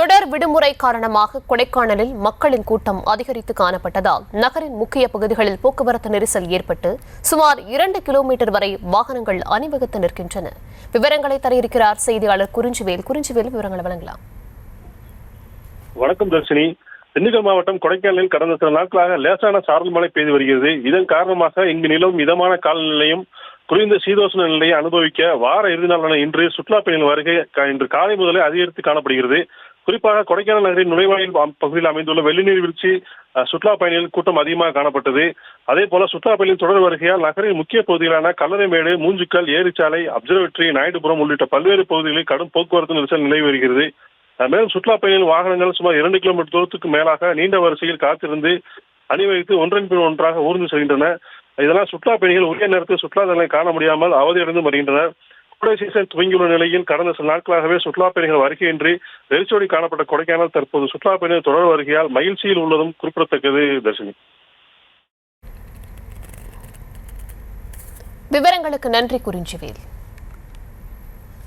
தொடர் விடுமுறை காரணமாக கொடைக்கானலில் மக்களின் கூட்டம் அதிகரித்து காணப்பட்டதால் நகரின் முக்கிய பகுதிகளில் போக்குவரத்து நெரிசல் ஏற்பட்டு சுமார் 2 கிலோமீட்டர் வரை வாகனங்கள் அணிவகுத்து நிற்கின்றன. விவரங்களை தர இருக்கிறார் செய்தியாளர் குறிஞ்சிவேல். விவரங்களை வழங்கலாம். வணக்கம் தர்ஷினி. திண்டுக்கல் மாவட்டம் கொடைக்கானலில் கடந்த சில நாட்களாக லேசான சாரல் மழை பெய்து வருகிறது. இதன் காரணமாக இங்கு நிலவும் மிதமான காலநிலையும் குறைந்த சீதோஷ்ண நிலையை அனுபவிக்க வார இறுதி நாளான இன்று சுற்றுலா பயணிகள் வருகை இன்று காலை முதலே அதிகரித்து காணப்படுகிறது. குறிப்பாக கொடைக்கானல் நகரின் நுழைவாயில் பகுதியில் அமைந்துள்ள வெள்ளிநீர் வீழ்ச்சி சுற்றுலா பயணிகள் கூட்டம் அதிகமாக காணப்பட்டது. அதே போல சுற்றுலா பயணிகள் தொடர் வருகையால் நகரின் முக்கிய பகுதிகளான கல்லறைமேடு, மூஞ்சிக்கல், ஏரிச்சாலை, அப்சர்வேட்டரி, நாயுடுபுரம் உள்ளிட்ட பல்வேறு பகுதிகளில் கடும் போக்குவரத்து நெரிசல் நிலவி வருகிறது. மேலும் சுற்றுலா பயணிகள் வாகனங்கள் சுமார் 2 கிலோமீட்டர் தூரத்துக்கு மேலாக நீண்ட வரிசையில் காத்திருந்து அணிவகுத்து ஒன்றன் பின் ஒன்றாக ஊர்ந்து செல்கின்றன. இதனால் சுற்றுலா பயணிகள் உரிய நேரத்தில் சுற்றுலா தலங்களை காண முடியாமல் அவதியடைந்து வருகின்றனர். கோடை சீசன் துவங்கியுள்ள நிலையில் கடந்த சில நாட்களாகவே சுற்றுலா பயணிகள் வருகையின்றி வெறிச்சோடி காணப்பட்ட கொடைக்கானல் தற்போது சுற்றுலா பயணிகள் தொடர் வருகையால் மகிழ்ச்சியில் உள்ளதும் குறிப்பிடத்தக்கது. தர்ஷினி, விவரங்களுக்கு நன்றி குறிஞ்சிவேல்.